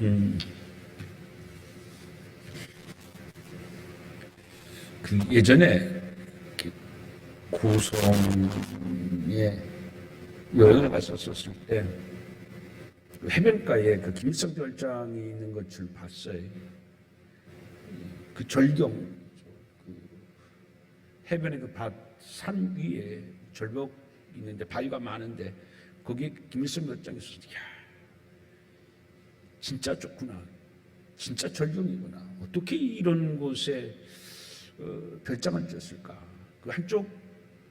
음, 그 예전에 고성에 여행을 갔었을 때 해변가에 그 김일성 별장이 있는 것을 봤어요. 그 절경, 그 해변의 그 산 위에 절벽 있는데 바위가 많은데 거기에 김일성 별장이 있었어요. 야, 진짜 좋구나. 진짜 절경이구나. 어떻게 이런 곳에 별장을 지었을까? 그 한쪽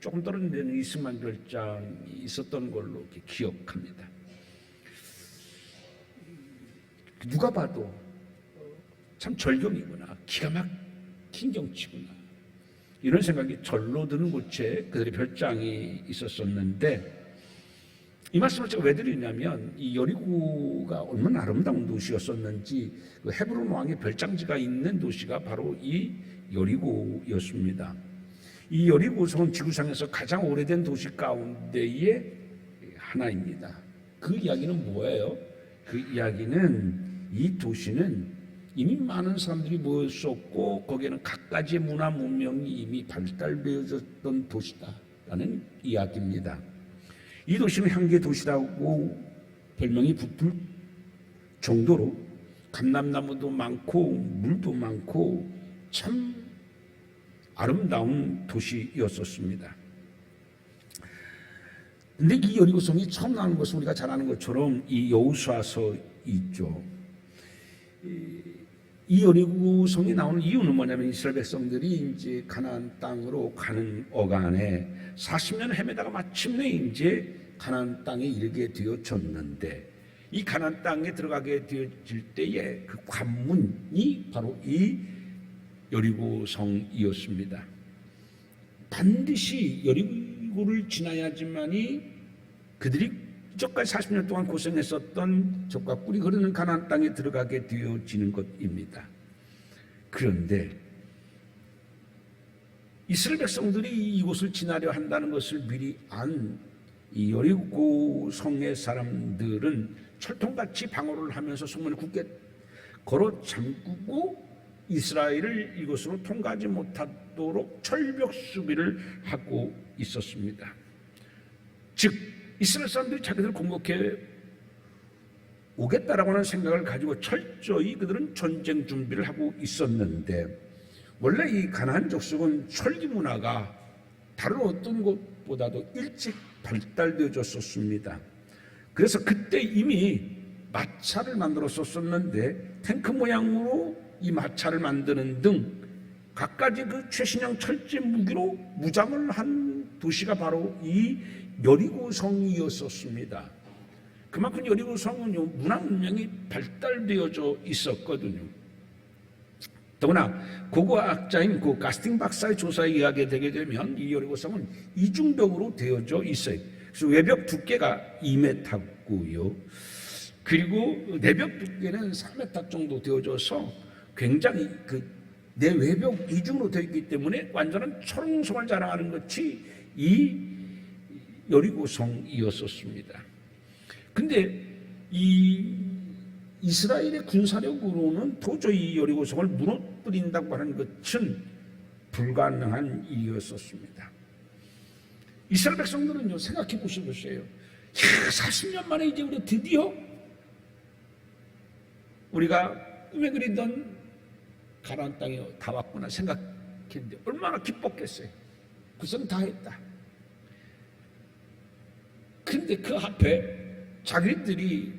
조금 떨어진 데는 이승만 별장이 있었던 걸로 기억합니다. 누가 봐도 참 절경이구나. 기가 막힌 경치구나. 이런 생각이 절로 드는 곳에 그들의 별장이 있었었는데, 이 말씀을 제가 왜 드리냐면 이 여리고가 얼마나 아름다운 도시였었는지 그 헤브론 왕의 별장지가 있는 도시가 바로 이 여리고였습니다. 이 여리고성은 지구상에서 가장 오래된 도시 가운데의 하나입니다. 그 이야기는 뭐예요? 그 이야기는 이 도시는 이미 많은 사람들이 모였었고 거기에는 각가지의 문화 문명이 이미 발달되어졌던 도시다라는 이야기입니다. 이 도시는 향기의 도시라고 별명이 붙을 정도로 감람나무도 많고 물도 많고 참 아름다운 도시였었습니다. 근데 이 여리고성이 처음 나오는 것은 우리가 잘 아는 것처럼 이 여호수아서 있죠. 이 여리고성이 나오는 이유는 뭐냐면 이스라엘 백성들이 이제 가나안 땅으로 가는 어간에 40년 헤매다가 마침내 이제 가나안 땅에 이르게 되어졌는데, 이 가나안 땅에 들어가게 되어질 때에 그 관문이 바로 이 여리고성이었습니다. 반드시 여리고를 지나야지만이 그들이 이전까지 40년 동안 고생했었던 젖과 꿀이 흐르는 가나안 땅에 들어가게 되어지는 것입니다. 그런데 이스라엘 백성들이 이곳을 지나려 한다는 것을 미리 안 이 여리고 성의 사람들은 철통같이 방어를 하면서 성문을 굳게 걸어 잠그고 이스라엘을 이곳으로 통과하지 못하도록 철벽 수비를 하고 있었습니다. 즉 이스라엘 사람들이 자기들을 공격해 오겠다라고 하는 생각을 가지고 철저히 그들은 전쟁 준비를 하고 있었는데, 원래 이 가나안 족속은 철기 문화가 다른 어떤 곳보다도 일찍 발달되어졌었습니다. 그래서 그때 이미 마차를 만들었었는데 탱크 모양으로 이 마차를 만드는 등 갖가지 그 최신형 철제 무기로 무장을 한 도시가 바로 이 여리고성이었었습니다. 그만큼 여리고성은 문화 문명이 발달되어져 있었거든요. 더구나 고고학자인 그 가스팅 박사의 조사에 의하게 되게 되면 이 여리고성은 이중벽으로 되어져 있어요. 그래서 외벽 두께가 2m고요. 그리고 내벽 두께는 3m 정도 되어져서 굉장히 그 내외벽 이중으로 되어 있기 때문에 완전한 철옹성을 자랑하는 것이 이 여리고성이었었습니다. 근데 이 이스라엘의 군사력으로는 도저히 여리고성을 무너뜨린다고 하는 것은 불가능한 일이었었습니다. 이스라엘 백성들은요, 생각해 보시보세요. 40년 만에 이제 우리 드디어 우리가 꿈에 그리던 가나안 땅에 다 왔구나 생각했는데 얼마나 기뻤겠어요. 구성 다 했다. 그런데 그 앞에 자기들이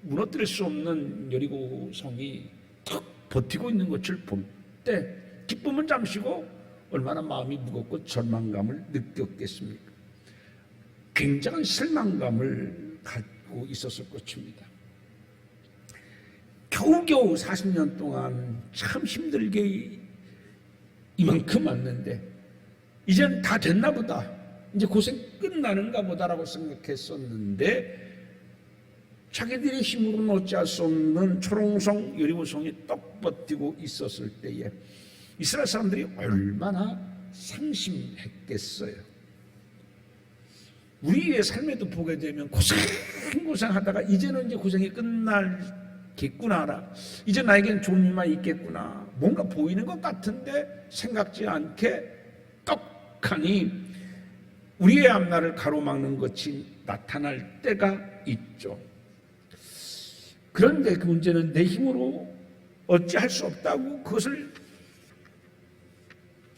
무너뜨릴 수 없는 여리고성이 턱 버티고 있는 것을 볼 때 기쁨은 잠시고 얼마나 마음이 무겁고 절망감을 느꼈겠습니까? 굉장한 실망감을 갖고 있었을 것입니다. 겨우겨우 40년 동안 참 힘들게 이만큼 왔는데 이제는 다 됐나 보다, 이제 고생 끝나는가 보다라고 생각했었는데 자기들의 힘으로는 어찌할 수 없는 초롱성 여리고성이 떡 버티고 있었을 때에 이스라엘 사람들이 얼마나 상심했겠어요. 우리의 삶에도 보게 되면 고생하다가 이제는 이제 고생이 끝날 있겠구나. 이제 나에겐 좋은 일만 있겠구나. 뭔가 보이는 것 같은데 생각지 않게 떡하니 우리의 앞날을 가로막는 것이 나타날 때가 있죠. 그런데 그 문제는 내 힘으로 어찌할 수 없다고 그것을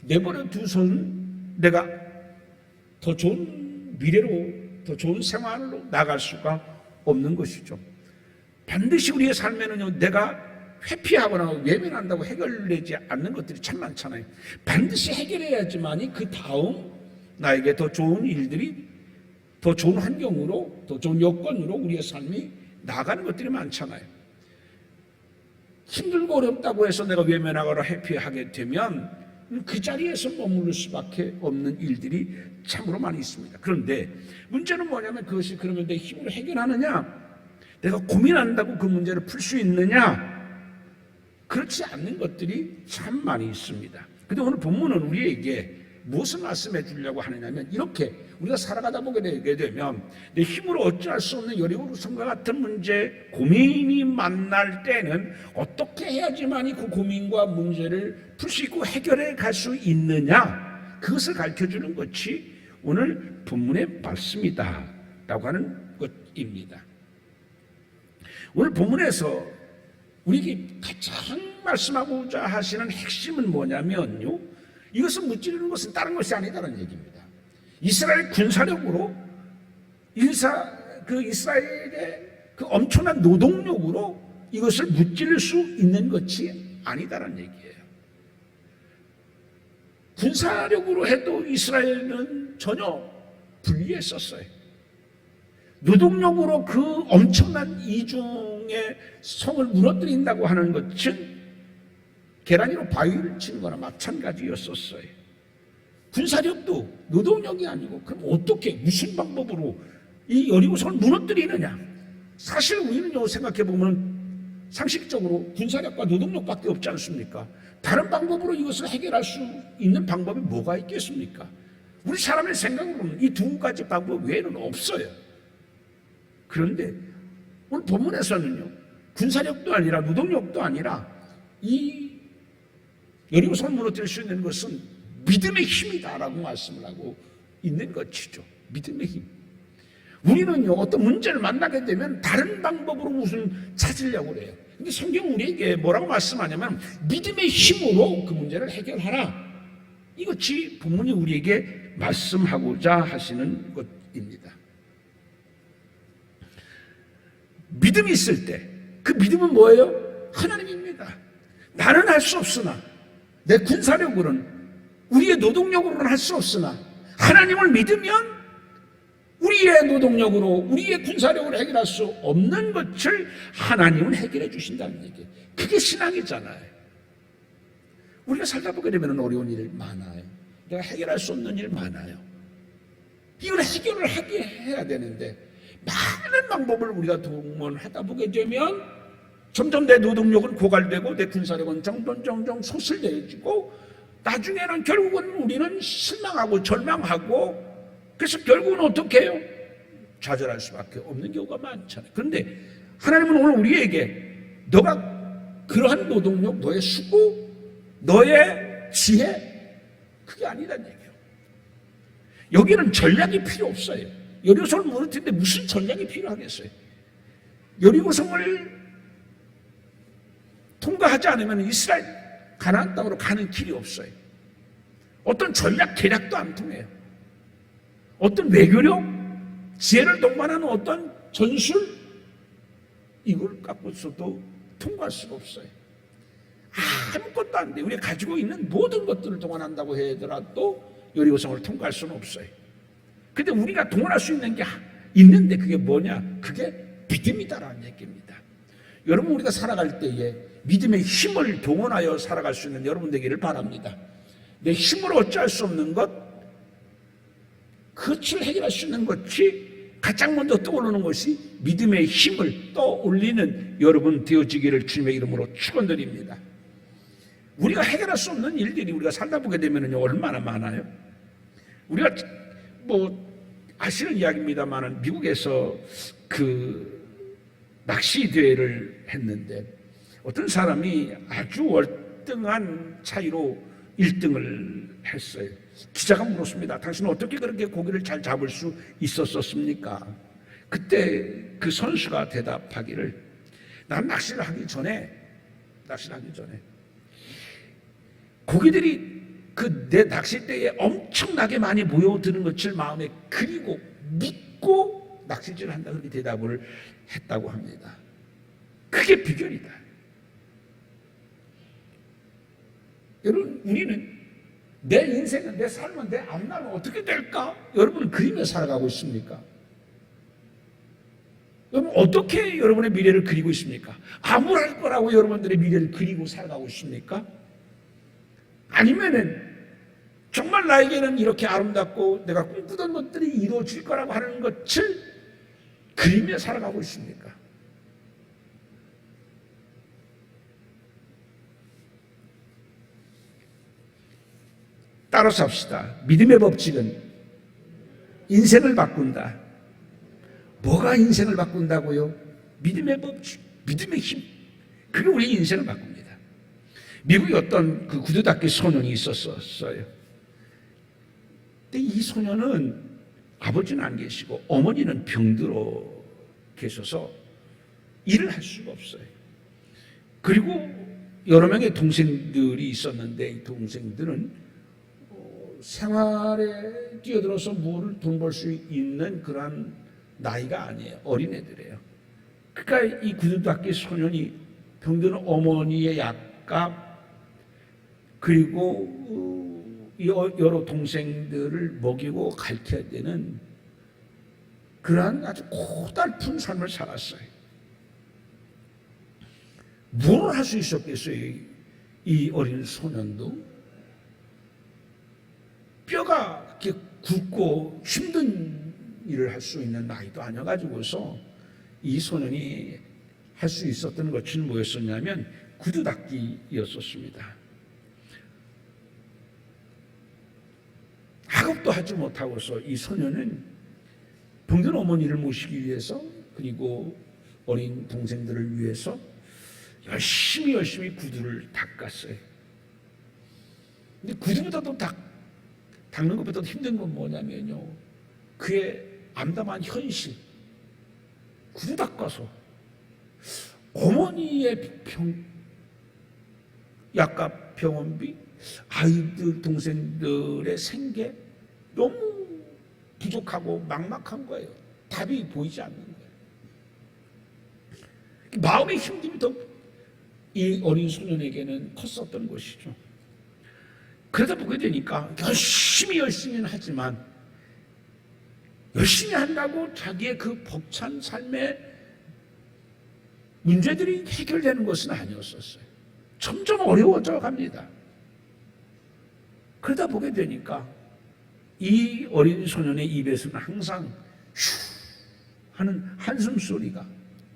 내버려 두선 내가 더 좋은 미래로, 더 좋은 생활로 나갈 수가 없는 것이죠. 반드시 우리의 삶에는요, 내가 회피하거나 외면한다고 해결되지 않는 것들이 참 많잖아요. 반드시 해결해야지만이 그 다음 나에게 더 좋은 일들이, 더 좋은 환경으로, 더 좋은 여건으로 우리의 삶이 나가는 것들이 많잖아요. 힘들고 어렵다고 해서 내가 외면하거나 회피하게 되면 그 자리에서 머무를 수밖에 없는 일들이 참으로 많이 있습니다. 그런데 문제는 뭐냐면 그것이 그러면 내 힘으로 해결하느냐, 내가 고민한다고 그 문제를 풀 수 있느냐, 그렇지 않는 것들이 참 많이 있습니다. 근데 오늘 본문은 우리에게 무엇을 말씀해 주려고 하느냐면, 이렇게 우리가 살아가다 보게 되게 되면 내 힘으로 어찌할 수 없는 여리고성과 같은 문제, 고민이 만날 때는 어떻게 해야지만이 그 고민과 문제를 풀 수 있고 해결해 갈 수 있느냐, 그것을 가르쳐주는 것이 오늘 본문의 말씀이다 라고 하는 것입니다. 오늘 본문에서 우리에게 가장 말씀하고자 하시는 핵심은 뭐냐면요, 이것을 무찌르는 것은 다른 것이 아니다라는 얘기입니다. 이스라엘 군사력으로 이스라엘의 그 엄청난 노동력으로 이것을 무찌를 수 있는 것이 아니다라는 얘기예요. 군사력으로 해도 이스라엘은 전혀 불리했었어요. 노동력으로 그 엄청난 이중의 성을 무너뜨린다고 하는 것은 계란으로 바위를 치는 거나 마찬가지였었어요. 군사력도 노동력이 아니고 그럼 어떻게, 무슨 방법으로 이 여리고성을 무너뜨리느냐. 사실 우리는요, 생각해보면 상식적으로 군사력과 노동력밖에 없지 않습니까? 다른 방법으로 이것을 해결할 수 있는 방법이 뭐가 있겠습니까? 우리 사람의 생각으로는 이 두 가지 방법 외에는 없어요. 그런데 오늘 본문에서는요, 군사력도 아니라 노동력도 아니라 이 여리고성을 무너뜨릴 수 있는 것은 믿음의 힘이다라고 말씀을 하고 있는 것이죠. 믿음의 힘. 우리는요, 어떤 문제를 만나게 되면 다른 방법으로 무슨 찾으려고 그래요. 근데 성경 우리에게 뭐라고 말씀하냐면 믿음의 힘으로 그 문제를 해결하라. 이것이 본문이 우리에게 말씀하고자 하시는 것입니다. 믿음이 있을 때 그 믿음은 뭐예요? 하나님입니다. 나는 할 수 없으나, 내 군사력으로는, 우리의 노동력으로는 할 수 없으나 하나님을 믿으면 우리의 노동력으로, 우리의 군사력으로 해결할 수 없는 것을 하나님은 해결해 주신다는 얘기예요. 그게 신앙이잖아요. 우리가 살다 보게 되면 어려운 일 많아요. 내가 해결할 수 없는 일 많아요. 이걸 해결을 하게 해야 되는데 많은 방법을 우리가 동원하다 보게 되면 점점 내 노동력은 고갈되고 내 군사력은 점점 소실되어지고 나중에는 결국은 우리는 실망하고 절망하고, 그래서 결국은 어떻게 해요? 좌절할 수밖에 없는 경우가 많잖아요. 그런데 하나님은 오늘 우리에게 너가 그러한 노동력, 너의 수고, 너의 지혜, 그게 아니란 얘기예요. 여기는 전략이 필요 없어요. 여리고성을 무너뜨리는데 무슨 전략이 필요하겠어요? 여리고성을 통과하지 않으면 이스라엘 가나안 땅으로 가는 길이 없어요. 어떤 전략 계략도 안 통해요. 어떤 외교력, 지혜를 동반하는 어떤 전술, 이걸 갖고서도 통과할 수가 없어요. 아무것도 안 돼요. 우리가 가지고 있는 모든 것들을 동원한다고 하더라도 여리고성을 통과할 수는 없어요. 근데 우리가 동원할 수 있는 게 있는데 그게 뭐냐? 그게 믿음이다라는 얘기입니다. 여러분, 우리가 살아갈 때에 믿음의 힘을 동원하여 살아갈 수 있는 여러분 되기를 바랍니다. 내 힘으로 어찌할 수 없는 것, 그것을 해결할 수 있는 것이 가장 먼저 떠오르는 것이 믿음의 힘을 떠올리는 여러분 되어지기를 주님의 이름으로 축원드립니다. 우리가 해결할 수 없는 일들이 우리가 살다 보게 되면 얼마나 많아요. 우리가 아시는 이야기입니다만 미국에서 그 낚시 대회를 했는데 어떤 사람이 아주 월등한 차이로 1등을 했어요. 기자가 물었습니다. 당신은 어떻게 그렇게 고기를 잘 잡을 수 있었습니까? 그때 그 선수가 대답하기를, 난 낚시를 하기 전에 고기들이 그 내 낚싯대에 엄청나게 많이 모여드는 것을 마음에 그리고 믿고 낚시질을 한다, 그렇게 대답을 했다고 합니다. 그게 비결이다. 여러분, 우리는 내 인생은, 내 삶은, 내 앞날은 어떻게 될까? 여러분은 그리며 살아가고 있습니까? 여러분, 어떻게 여러분의 미래를 그리고 있습니까? 암울할 거라고 여러분들의 미래를 그리고 살아가고 있습니까? 아니면은 정말 나에게는 이렇게 아름답고 내가 꿈꾸던 것들이 이루어질 거라고 하는 것을 그리며 살아가고 있습니까? 따로 삽시다. 믿음의 법칙은 인생을 바꾼다. 뭐가 인생을 바꾼다고요? 믿음의 법칙, 믿음의 힘. 그게 우리 인생을 바꿉니다. 미국에 어떤 그 구두닦이 소년이 있었어요. 근데 이 소년은 아버지는 안 계시고 어머니는 병들어 계셔서 일을 할 수가 없어요. 그리고 여러 명의 동생들이 있었는데 이 동생들은 생활에 뛰어들어서 돈 벌 수 있는 그런 나이가 아니에요. 어린애들이에요. 그러니까 이 구두닦이 소년이 병드는 어머니의 약값, 그리고 여러 동생들을 먹이고 가르쳐야 되는 그러한 아주 고달픈 삶을 살았어요. 뭘 할 수 있었겠어요? 이 어린 소년도 뼈가 이렇게 굵고 힘든 일을 할 수 있는 나이도 아니어가지고서 이 소년이 할 수 있었던 것은 뭐였었냐면 구두닦기였었습니다. 학업도 하지 못하고서 이 소년은 병든 어머니를 모시기 위해서, 그리고 어린 동생들을 위해서 열심히 구두를 닦았어요. 근데 구두보다도 닦는 것보다 힘든 건 뭐냐면요, 그의 암담한 현실. 구두 닦아서 어머니의 약값, 병원비, 아이들, 동생들의 생계 너무 부족하고 막막한 거예요. 답이 보이지 않는 거예요. 마음의 힘듦이 더 이 어린 소년에게는 컸었던 것이죠. 그러다 보게 되니까 열심히는 하지만 열심히 한다고 자기의 그 벅찬 삶의 문제들이 해결되는 것은 아니었었어요. 점점 어려워져 갑니다. 그러다 보게 되니까 이 어린 소년의 입에서는 항상 휴 하는 한숨 소리가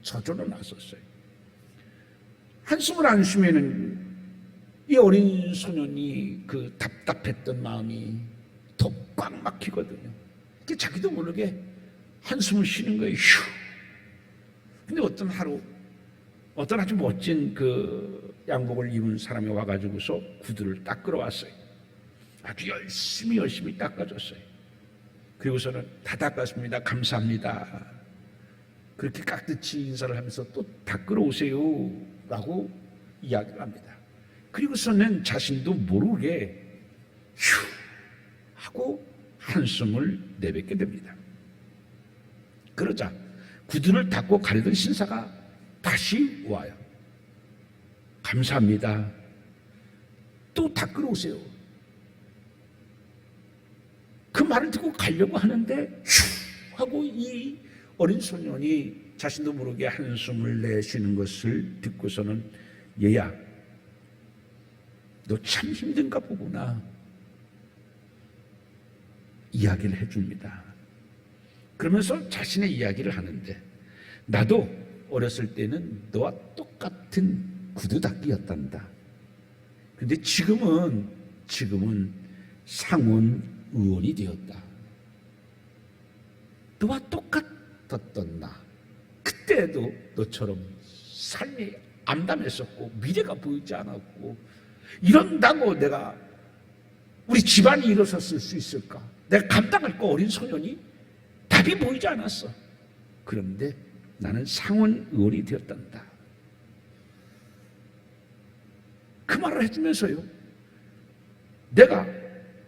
저절로 났었어요. 한숨을 안 쉬면은 이 어린 소년이 그 답답했던 마음이 더 꽉 막히거든요. 자기도 모르게 한숨을 쉬는 거예요. 휴. 근데 어떤 아주 멋진 그 양복을 입은 사람이 와가지고서 구두를 닦으러 왔어요. 아주 열심히 닦아줬어요. 그리고서는 다 닦았습니다. 감사합니다. 그렇게 깍듯이 인사를 하면서 또 닦으러 오세요 라고 이야기를 합니다. 그리고서는 자신도 모르게 휴 하고 한숨을 내뱉게 됩니다. 그러자 구두를 닦고 가려던 신사가 다시 와요. 감사합니다. 또 닦으러 오세요. 그 말을 듣고 가려고 하는데 휴 하고 이 어린 소년이 자신도 모르게 한숨을 내쉬는 것을 듣고서는 얘야, 너 참 힘든가 보구나 이야기를 해줍니다. 그러면서 자신의 이야기를 하는데, 나도 어렸을 때는 너와 똑같은 구두닦이였단다. 근데 지금은 상원 의원이 되었다. 너와 똑같았던 나, 그때 그때도 너처럼 삶이 암담했었고 미래가 보이지 않았고 이런다고 내가 우리 집안이 일어섰을 수 있을까? 내가 감당할 거 어린 소년이 답이 보이지 않았어. 그런데 나는 상원 의원이 되었단다. 그 말을 해주면서요, 내가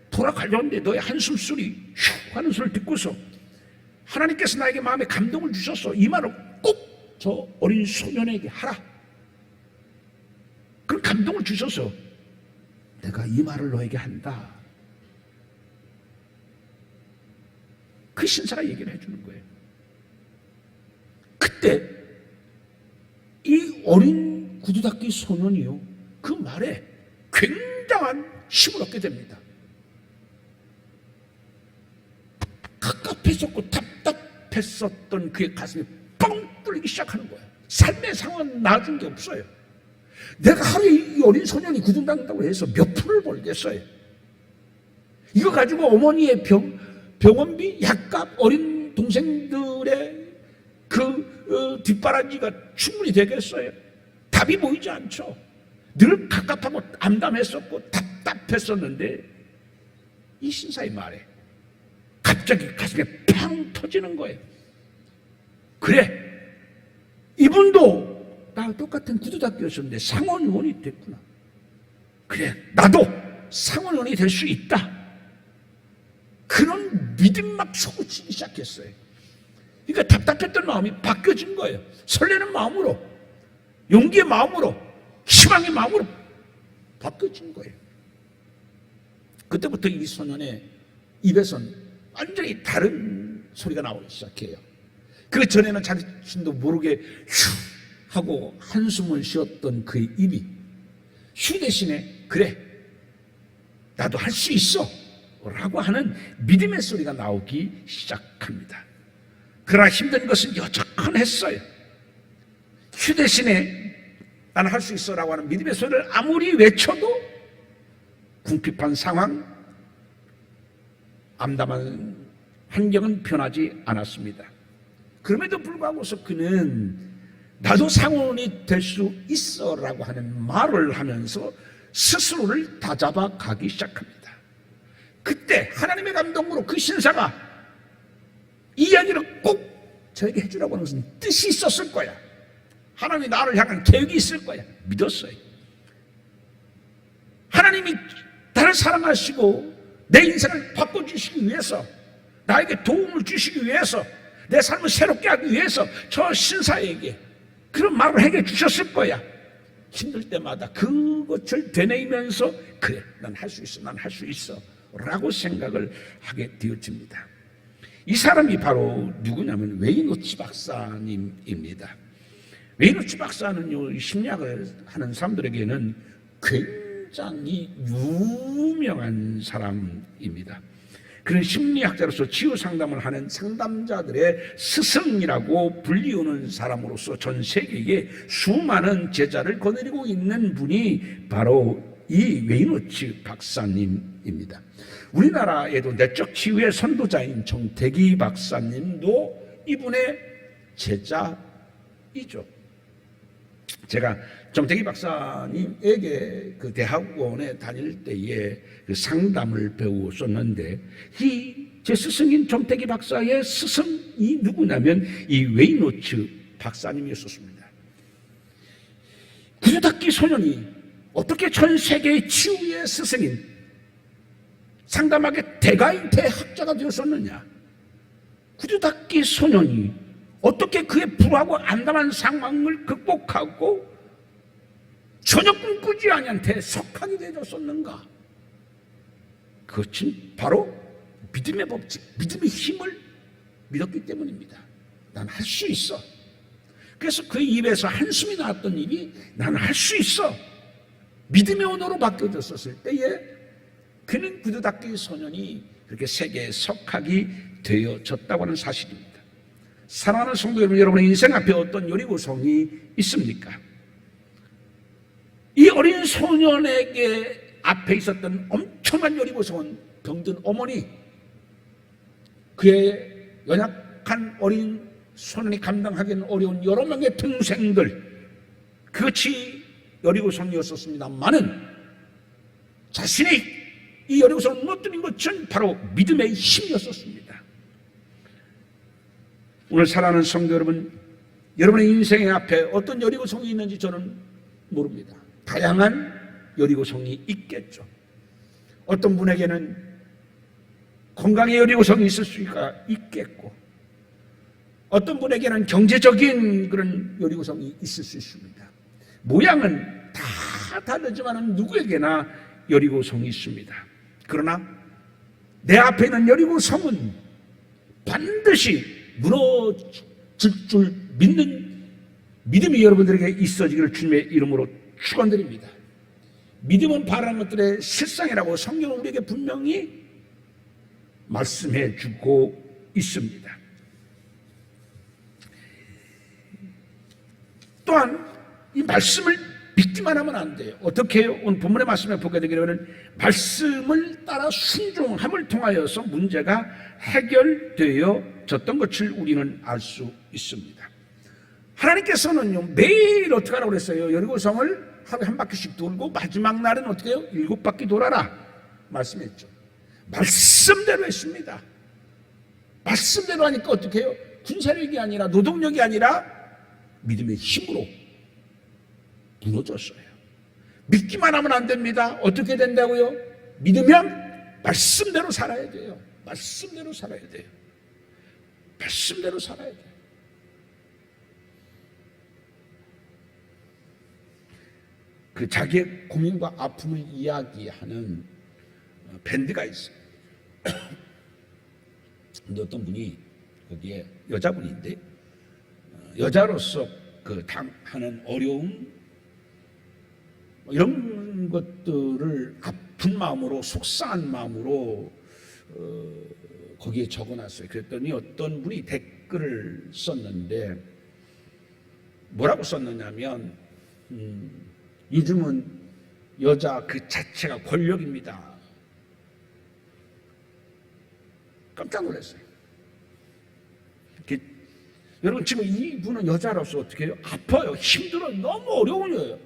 돌아가려는데 너의 한숨소리 슉 하는 소리를 듣고서 하나님께서 나에게 마음에 감동을 주셨어. 이 말을 꼭 저 어린 소년에게 하라. 그런 감동을 주셔서 내가 이 말을 너에게 한다. 그 신사가 얘기를 해주는 거예요. 그때 이 어린 구두닦이 소년이요, 그 말에 굉장한 힘을 얻게 됩니다. 갑갑했었고 답답했었던 그의 가슴이 뻥 뚫리기 시작하는 거예요. 삶의 상황은 나아진 게 없어요. 내가 하루에 이 어린 소년이 구두 닦는다고 해서 몇 푼을 벌겠어요. 이거 가지고 어머니의 병원비, 약값, 어린 동생들의 뒷바라지가 충분히 되겠어요. 답이 보이지 않죠. 늘 갑갑하고 암담했었고 답답했었는데 이 신사의 말에 갑자기 가슴에 팡 터지는 거예요. 그래, 이분도 나와 똑같은 구두닦이였었는데 상원의원이 됐구나. 그래, 나도 상원의원이 될 수 있다. 그런 믿음 막 솟구치기 시작했어요. 그러니까 답답했던 마음이 바뀌어진 거예요. 설레는 마음으로, 용기의 마음으로, 희망의 마음으로 바뀌어진 거예요. 그때부터 이 소년의 입에선 완전히 다른 소리가 나오기 시작해요. 그 전에는 자신도 모르게 휴 하고 한숨을 쉬었던 그의 입이 휴 대신에 그래, 나도 할 수 있어 라고 하는 믿음의 소리가 나오기 시작합니다. 그러나 힘든 것은 여전했어요. 휴 대신에 나는 할 수 있어 라고 하는 믿음의 소리를 아무리 외쳐도 궁핍한 상황, 암담한 환경은 변하지 않았습니다. 그럼에도 불구하고서 그는 나도 상원이 될 수 있어 라고 하는 말을 하면서 스스로를 다잡아 가기 시작합니다. 그때 하나님의 감동으로 그 신사가 이 이야기를 꼭 저에게 해주라고 하는 것은 뜻이 있었을 거야. 하나님이 나를 향한 계획이 있을 거야. 믿었어요. 하나님이 나를 사랑하시고 내 인생을 바꿔주시기 위해서, 나에게 도움을 주시기 위해서, 내 삶을 새롭게 하기 위해서 저 신사에게 그런 말을 해게 주셨을 거야. 힘들 때마다 그것을 되뇌이면서 그래, 난 할 수 있어, 난 할 수 있어 라고 생각을 하게 되어집니다. 이 사람이 바로 누구냐면 웨이노치 박사님입니다. 웨이노치 박사는요, 심리학을 하는 사람들에게는 굉장히 유명한 사람입니다. 그런 심리학자로서 치유 상담을 하는 상담자들의 스승이라고 불리우는 사람으로서 전 세계에 수많은 제자를 거느리고 있는 분이 바로 이 웨이노치 박사님입니다. 우리나라에도 내적 치유의 선도자인 정태기 박사님도 이분의 제자이죠. 제가 정태기 박사님에게 그 대학원에 다닐 때에 그 상담을 배웠었는데, 제 스승인 정태기 박사의 스승이 누구냐면 이 웨이노츠 박사님이었습니다. 구두닦이 소년이 어떻게 전 세계의 치유의 스승인 상담학의 대가인 대학자가 되었었느냐? 구두닦이 소년이 어떻게 그의 불우하고 암담한 상황을 극복하고 전혀 꿈꾸지 아니한 대석학이 되었었는가? 그것은 바로 믿음의 법칙, 믿음의 힘을 믿었기 때문입니다. 난 할 수 있어. 그래서 그 입에서 한숨이 나왔던 입이 나는 할 수 있어, 믿음의 언어로 바뀌어졌었을 때에 그는 구두닦이 소년이 그렇게 세계의 석학이 되어졌다고 하는 사실입니다. 사랑하는 성도 여러분, 여러분의 인생 앞에 어떤 요리고성이 있습니까? 이 어린 소년에게 앞에 있었던 엄청난 요리고성은 병든 어머니, 그의 연약한 어린 손이 감당하기는 어려운 여러 명의 동생들, 그것이 여리고성이었었습니다만은 자신이 이 여리고성을 무너뜨린 것은 바로 믿음의 힘이었었습니다. 오늘 사랑하는 성도 여러분, 여러분의 인생의 앞에 어떤 여리고성이 있는지 저는 모릅니다. 다양한 여리고성이 있겠죠. 어떤 분에게는 건강의 여리고성이 있을 수가 있겠고, 어떤 분에게는 경제적인 그런 여리고성이 있을 수 있습니다. 모양은 다 다르지만 누구에게나 여리고성이 있습니다. 그러나 내 앞에 있는 여리고성은 반드시 무너질 줄 믿는 믿음이 여러분들에게 있어지기를 주님의 이름으로 축원드립니다. 믿음은 바라는 것들의 실상이라고 성경은 우리에게 분명히 말씀해 주고 있습니다. 또한 이 말씀을 믿기만 하면 안 돼요. 어떻게 해요? 오늘 본문의 말씀에 보게 되기로는 말씀을 따라 순종함을 통하여서 문제가 해결되어졌던 것을 우리는 알 수 있습니다. 하나님께서는요, 매일 어떻게 하라고 그랬어요? 여리고성을 하루에 한 바퀴씩 돌고 마지막 날은 어떻게 해요? 7바퀴 돌아라 말씀했죠. 말씀대로 했습니다. 말씀대로 하니까 어떻게 해요? 군사력이 아니라 노동력이 아니라 믿음의 힘으로 무너졌어요. 믿기만 하면 안 됩니다. 어떻게 된다고요? 믿으면 말씀대로 살아야 돼요. 말씀대로 살아야 돼요. 말씀대로 살아야 돼요. 그 자기의 고민과 아픔을 이야기하는 밴드가 있어요. 근데 어떤 분이 거기에 여자분인데, 여자로서 그 당하는 어려움 이런 것들을 아픈 마음으로, 속상한 마음으로 거기에 적어놨어요. 그랬더니 어떤 분이 댓글을 썼는데 뭐라고 썼느냐면 요즘은 여자 그 자체가 권력입니다. 깜짝 놀랐어요. 여러분, 지금 이분은 여자로서 어떻게 해요? 아파요. 힘들어요. 너무 어려워요.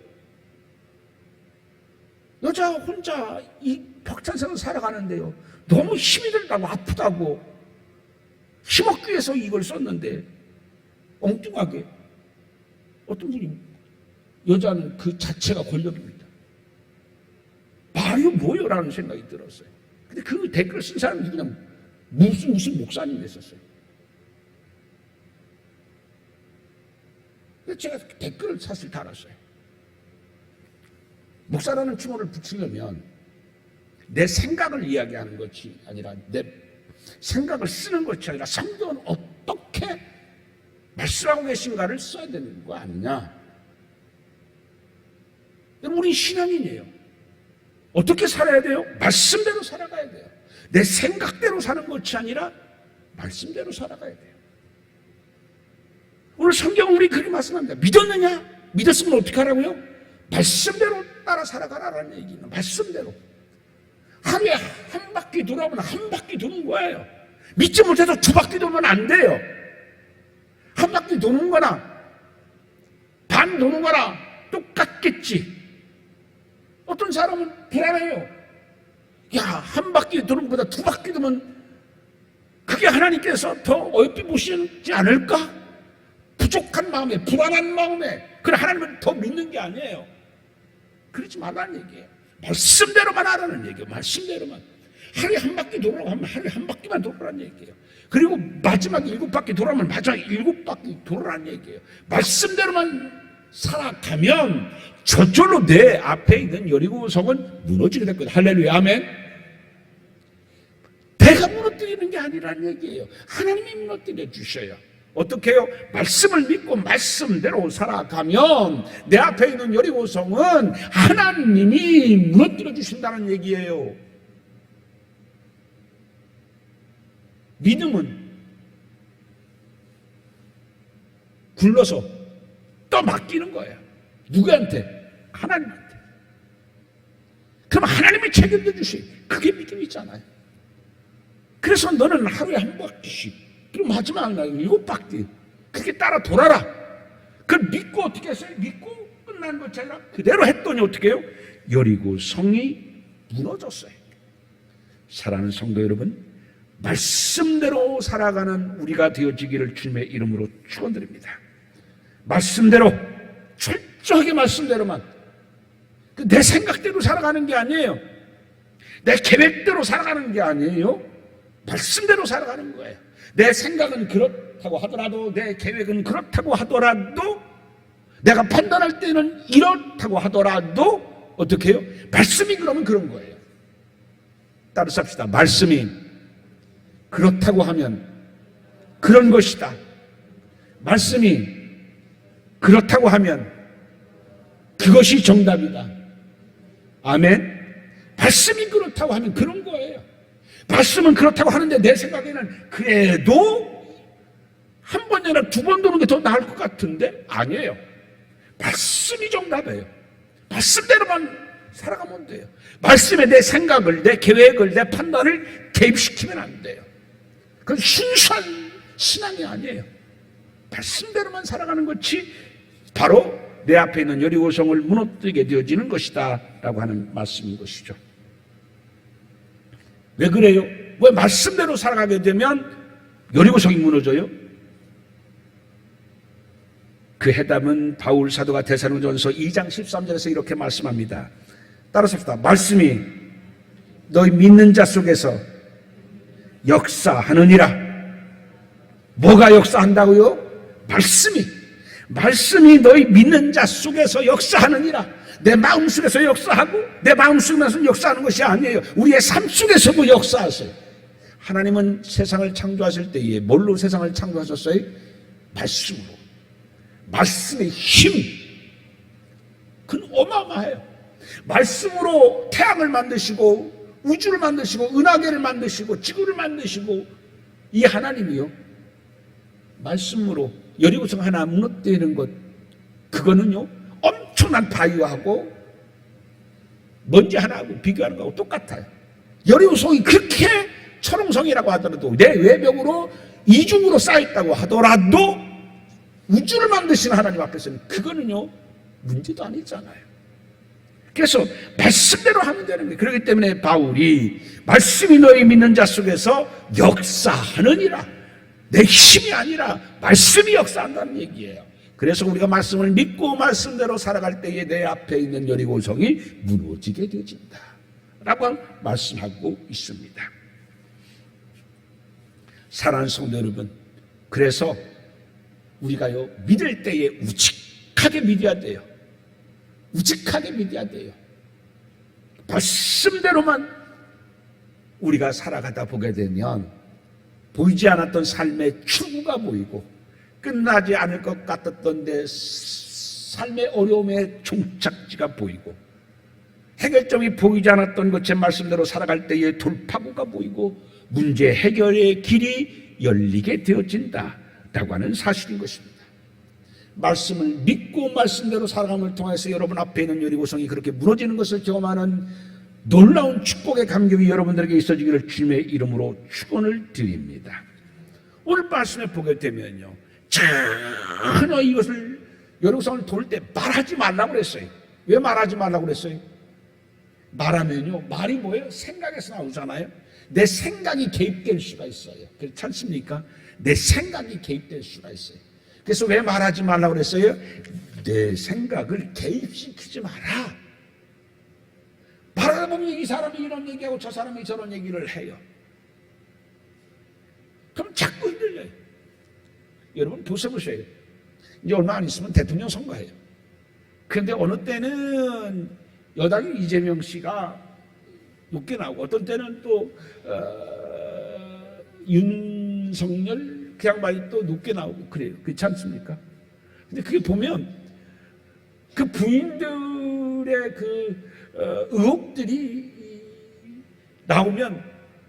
여자 혼자 이 벅찬 세상을 살아가는데요, 너무 힘이 들다고 아프다고 힘없기 위해서 이걸 썼는데 엉뚱하게 어떤 분이 여자는 그 자체가 권력입니다. 말이 뭐요? 라는 생각이 들었어요. 근데 그 댓글 쓴 사람이 그냥 무슨 목사님이었어요. 그래서 제가 댓글을 사실 달았어요. 목사라는 칭호를 붙이려면 내 생각을 이야기하는 것이 아니라, 내 생각을 쓰는 것이 아니라 성경은 어떻게 말씀하고 계신가를 써야 되는 거 아니냐. 우리 신앙인이에요. 어떻게 살아야 돼요? 말씀대로 살아가야 돼요. 내 생각대로 사는 것이 아니라 말씀대로 살아가야 돼요. 오늘 성경은 우리 그렇게 말씀합니다. 믿었느냐? 믿었으면 어떻게 하라고요? 말씀대로 따라 살아가라는 얘기는 말씀대로. 하루에 한 바퀴 돌아오면 한 바퀴 도는 거예요. 믿지 못해서 2바퀴 돌면 안 돼요. 한 바퀴 도는 거나 반 도는 거나 똑같겠지. 어떤 사람은 불안해요. 야, 한 바퀴 도는 것보다 2바퀴 도면 그게 하나님께서 더 어여삐 보시지 않을까? 부족한 마음에, 불안한 마음에, 그래 하나님을 더 믿는 게 아니에요. 그러지 말라는 얘기예요. 말씀대로만 하라는 얘기예요. 말씀대로만. 하루에 한 바퀴 돌아라고 하면 하루에 한 바퀴만 돌아라는 얘기예요. 그리고 마지막 7바퀴 돌아오면 마지막 7바퀴 돌아라는 얘기예요. 말씀대로만 살아가면 저절로 내 앞에 있는 여리고성은 무너지게 될 거예요. 할렐루야, 아멘. 내가 무너뜨리는 게 아니라는 얘기예요. 하나님이 무너뜨려 주셔요. 어떻게 해요? 말씀을 믿고 말씀대로 살아가면 내 앞에 있는 여리고성은 하나님이 무너뜨려 주신다는 얘기예요. 믿음은 굴러서 또 맡기는 거예요. 누구한테? 하나님한테. 그럼 하나님이 책임져 주시. 그게 믿음이잖아요. 그래서 너는 하루에 한 바퀴씩, 그럼 마지막 날 7바퀴, 그렇게 따라 돌아라. 그걸 믿고 어떻게 했어요? 믿고 끝난 것이 아니라 그대로 했더니 어떻게 해요? 여리고 성이 무너졌어요. 사랑하는 성도 여러분, 말씀대로 살아가는 우리가 되어지기를 주님의 이름으로 축원드립니다. 말씀대로, 철저하게 말씀대로만, 내 생각대로 살아가는 게 아니에요. 내 계획대로 살아가는 게 아니에요. 말씀대로 살아가는 거예요. 내 생각은 그렇다고 하더라도, 내 계획은 그렇다고 하더라도, 내가 판단할 때는 이렇다고 하더라도 어떻게 해요? 말씀이 그러면 그런 거예요. 따라서 합시다. 말씀이 그렇다고 하면 그런 것이다. 말씀이 그렇다고 하면 그것이 정답이다. 아멘. 말씀이 그렇다고 하면 그런 거예요. 말씀은 그렇다고 하는데 내 생각에는 그래도 한 번이나 두 번 도는 게 더 나을 것 같은데 아니에요. 말씀이 정답이에요. 말씀대로만 살아가면 돼요. 말씀에 내 생각을, 내 계획을, 내 판단을 개입시키면 안 돼요. 그건 순수한 신앙이 아니에요. 말씀대로만 살아가는 것이 바로 내 앞에 있는 여리고성을 무너뜨리게 되어지는 것이다 라고 하는 말씀인 것이죠. 왜 그래요? 왜 말씀대로 살아가게 되면 여리고성이 무너져요? 그 해답은 바울 사도가 데살로니가전서 2장 13절에서 이렇게 말씀합니다. 따라서 합시다. 말씀이 너희 믿는 자 속에서 역사하느니라. 뭐가 역사한다고요? 말씀이 너희 믿는 자 속에서 역사하느니라. 내 마음 속에서 역사하고 내 마음 속에서 역사하는 것이 아니에요. 우리의 삶 속에서도 역사하세요. 하나님은 세상을 창조하실 때에 뭘로 세상을 창조하셨어요? 말씀으로. 말씀의 힘, 그건 어마어마해요. 말씀으로 태양을 만드시고 우주를 만드시고 은하계를 만드시고 지구를 만드시고 이 하나님이요, 말씀으로 여리고성 하나 무너뜨리는 것, 그거는요 엄청난 바위하고 먼지 하나하고 비교하는 거하고 똑같아요. 여리고성이 그렇게 철옹성이라고 하더라도 내 외벽으로 이중으로 쌓였다고 하더라도 우주를 만드신 하나님 앞에서는 그거는요 문제도 아니잖아요. 그래서 말씀대로 하면 되는 거예요. 그렇기 때문에 바울이 말씀이 너희 믿는 자 속에서 역사하느니라, 내 힘이 아니라 말씀이 역사한다는 얘기예요. 그래서 우리가 말씀을 믿고 말씀대로 살아갈 때에 내 앞에 있는 여리고성이 무너지게 되어진다 라고 말씀하고 있습니다. 사랑하는 성도 여러분, 그래서 우리가요 믿을 때에 우직하게 믿어야 돼요. 우직하게 믿어야 돼요. 말씀대로만 우리가 살아가다 보게 되면 보이지 않았던 삶의 추구가 보이고 끝나지 않을 것 같았던 내 삶의 어려움의 종착지가 보이고 해결점이 보이지 않았던 것 제 말씀대로 살아갈 때의 돌파구가 보이고 문제 해결의 길이 열리게 되어진다라고 하는 사실인 것입니다. 말씀을 믿고 말씀대로 살아감을 통해서 여러분 앞에 있는 여리고성이 그렇게 무너지는 것을 경험하는 놀라운 축복의 감격이 여러분들에게 있어지기를 주님의 이름으로 축원을 드립니다. 오늘 말씀에 보게 되면요, 전혀 이것을 여리고성을 돌 때 말하지 말라고 그랬어요. 왜 말하지 말라고 그랬어요? 말하면요, 말이 뭐예요? 생각에서 나오잖아요. 내 생각이 개입될 수가 있어요. 그렇지 않습니까? 내 생각이 개입될 수가 있어요. 그래서 왜 말하지 말라고 그랬어요? 내 생각을 개입시키지 마라. 말하다 보면 이 사람이 이런 얘기하고 저 사람이 저런 얘기를 해요. 그럼 자꾸 흔들려요. 여러분 보세요. 이제 얼마 안 있으면 대통령 선거예요. 그런데 어느 때는 여당이 이재명 씨가 높게 나오고 어떤 때는 또 윤석열 그 양반이 또 높게 나오고 그래요. 그렇지 않습니까? 근데 그게 보면 그 부인들의 그 의혹들이 나오면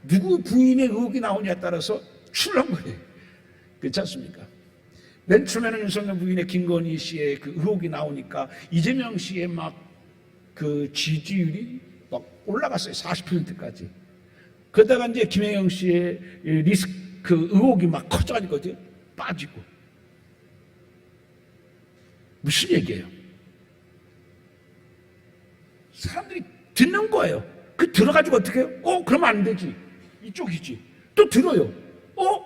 누구 부인의 의혹이 나오냐에 따라서 출렁거려요. 그렇지 않습니까? 맨 처음에는 윤석열 부인의 김건희 씨의 그 의혹이 나오니까 이재명 씨의 막 그 지지율이 막 올라갔어요. 40%까지. 그러다가 이제 김혜영 씨의 리스크 그 의혹이 막 커져가지고 빠지고. 무슨 얘기예요? 사람들이 듣는 거예요. 그 들어가지고 어떻게 해요? 그러면 안 되지. 이쪽이지. 또 들어요.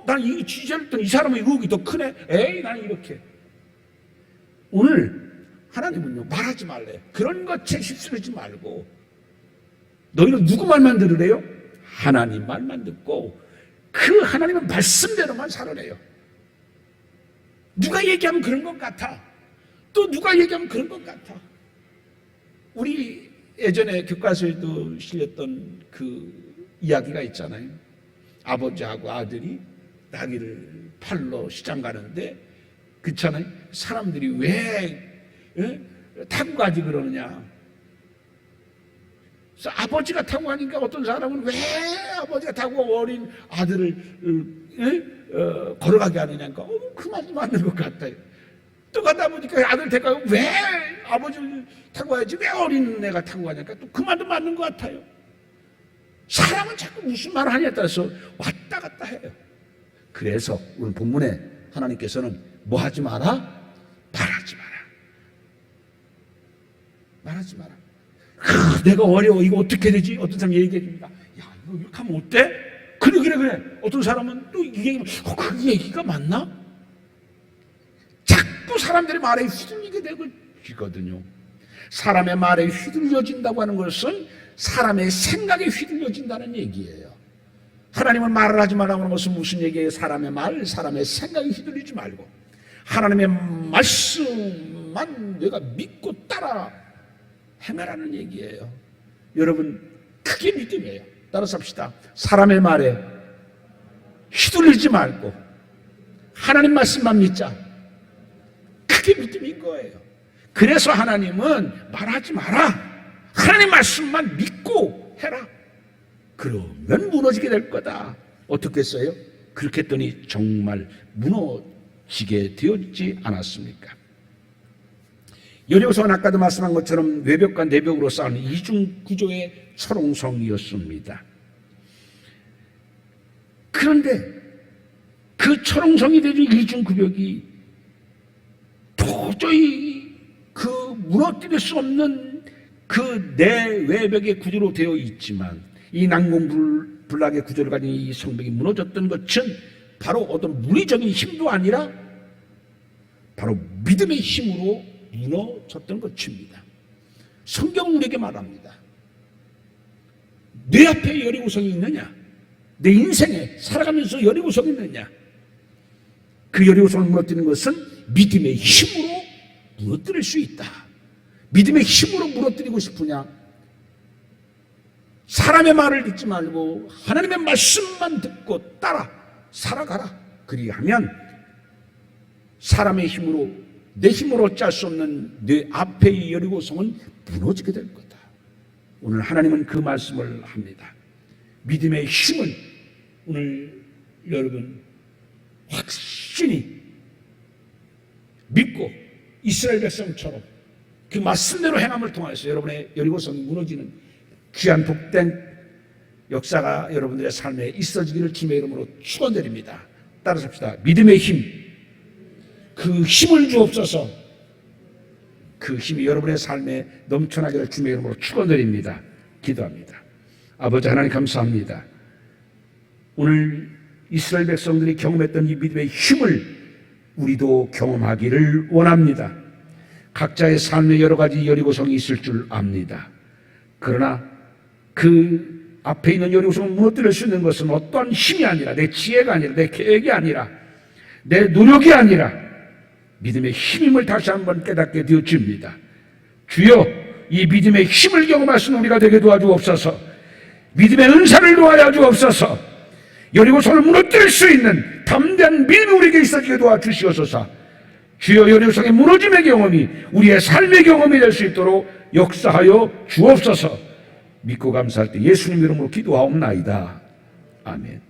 난 이 지지했더니 이 사람의 의혹이 더 크네. 에이, 나는 이렇게. 오늘 하나님은요, 말하지 말래요. 그런 것에 휩쓸리지 말고, 너희는 누구 말만 들으래요? 하나님 말만 듣고, 그 하나님의 말씀대로만 살아래요. 누가 얘기하면 그런 것 같아. 또 누가 얘기하면 그런 것 같아. 우리 예전에 교과서에도 실렸던 그 이야기가 있잖아요. 아버지하고 아들이 나귀를 팔러 시장 가는데, 그렇잖아요. 사람들이 왜 타고 가지 그러느냐. 그래서 아버지가 타고 가니까 어떤 사람은 왜 아버지가 타고 어린 아들을 걸어가게 하느냐니까 그 말도 맞는 것 같아요. 또 가다 보니까 아들 데리고 왜 아버지를 타고 가야지 왜 어린 애가 타고 가냐니까 또 그 말도 맞는 것 같아요. 사람은 자꾸 무슨 말을 하냐에 따라서 왔다 갔다 해요. 그래서 오늘 본문에 하나님께서는 뭐 하지 마라? 말하지 마라. 말하지 마라. 내가 어려워. 이거 어떻게 되지? 어떤 사람이 얘기해 줍니다. 야, 이거 이렇게 하면 어때? 그래. 어떤 사람은 또 이 얘기하면 그 얘기가 맞나? 자꾸 사람들의 말에 휘둘리게 되거든요. 사람의 말에 휘둘려진다고 하는 것은 사람의 생각에 휘둘려진다는 얘기예요. 하나님은 말을 하지 말라고 하는 것은 무슨 얘기예요? 사람의 말, 사람의 생각에 휘둘리지 말고 하나님의 말씀만 내가 믿고 따라 행하라는 얘기예요. 여러분, 크게 믿음이에요. 따라서 합시다. 사람의 말에 휘둘리지 말고 하나님 말씀만 믿자. 크게 믿음인 거예요. 그래서 하나님은 말하지 마라. 하나님 말씀만 믿고 해라. 그러면 무너지게 될 거다. 어떻게 했어요? 그렇게 했더니 정말 무너지게 되었지 않았습니까? 여리고성은 아까도 말씀한 것처럼 외벽과 내벽으로 쌓은 이중 구조의 철옹성이었습니다. 그런데 그 철옹성이 된 이중 구벽이 도저히 그 무너뜨릴 수 없는 그 내외벽의 구조로 되어 있지만 이 난공불락의 구조를 가진 이 성벽이 무너졌던 것은 바로 어떤 물리적인 힘도 아니라 바로 믿음의 힘으로 무너졌던 것입니다. 성경은 우리에게 말합니다. 내 앞에 여리고성이 있느냐? 내 인생에 살아가면서 여리고성이 있느냐? 그 여리고성을 무너뜨리는 것은 믿음의 힘으로 무너뜨릴 수 있다. 믿음의 힘으로 무너뜨리고 싶으냐? 사람의 말을 듣지 말고 하나님의 말씀만 듣고 따라 살아가라. 그리하면 사람의 힘으로, 내 힘으로 짤 수 없는 내 앞의 여리고성은 무너지게 될 거다. 오늘 하나님은 그 말씀을 합니다. 믿음의 힘은 오늘 여러분 확신이 믿고 이스라엘 백성처럼 그 말씀대로 행함을 통해서 여러분의 여리고성이 무너지는 귀한 복된 역사가 여러분들의 삶에 있어지기를 주님의 이름으로 축원드립니다. 따라서 합시다. 믿음의 힘, 그 힘을 주옵소서. 그 힘이 여러분의 삶에 넘쳐나기를 주님의 이름으로 축원드립니다. 기도합니다. 아버지 하나님 감사합니다. 오늘 이스라엘 백성들이 경험했던 이 믿음의 힘을 우리도 경험하기를 원합니다. 각자의 삶에 여러 가지 여리고성이 있을 줄 압니다. 그러나 그 앞에 있는 여리고성을 무너뜨릴 수 있는 것은 어떠한 힘이 아니라, 내 지혜가 아니라, 내 계획이 아니라, 내 노력이 아니라 믿음의 힘임을 다시 한번 깨닫게 되어집니다. 주여, 이 믿음의 힘을 경험할 수 있는 우리가 되게 도와주옵소서. 믿음의 은사를 도와여 주옵소서. 여리고성을 무너뜨릴 수 있는 담대한 믿음이 우리에게 있어지게 도와주시옵소서. 주여, 여리고성의 무너짐의 경험이 우리의 삶의 경험이 될 수 있도록 역사하여 주옵소서. 믿고 감사할 때 예수님 이름으로 기도하옵나이다. 아멘.